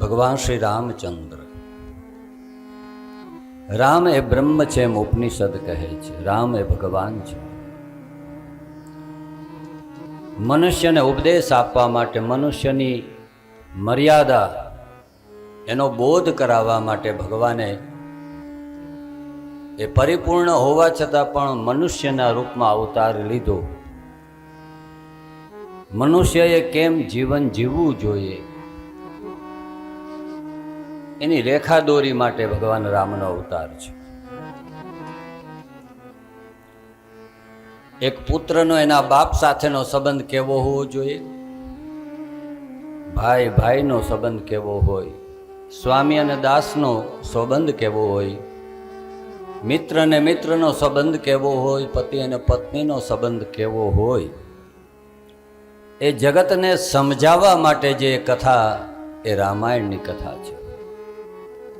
ભગવાન શ્રી રામચંદ્ર. રામ એ બ્રહ્મ છે એમ ઉપનિષદ કહે છે. રામ એ ભગવાન છે. મનુષ્યને ઉપદેશ આપવા માટે, મનુષ્યની મર્યાદા એનો બોધ કરાવવા માટે ભગવાને એ પરિપૂર્ણ હોવા છતાં પણ મનુષ્યના રૂપમાં અવતાર લીધો. મનુષ્યએ કેમ જીવન જીવવું જોઈએ એની રેખા દોરી માટે ભગવાન રામનો અવતાર છે. એક પુત્રનો એના બાપ સાથેનો સંબંધ કેવો હોવો જોઈએ, ભાઈ ભાઈનો સંબંધ કેવો હોય, સ્વામી અને દાસનો સંબંધ કેવો હોય, મિત્ર અને મિત્રનો સંબંધ કેવો હોય, પતિ અને પત્નીનો સંબંધ કેવો હોય, એ જગતને સમજાવવા માટે જે કથા એ રામાયણની કથા છે.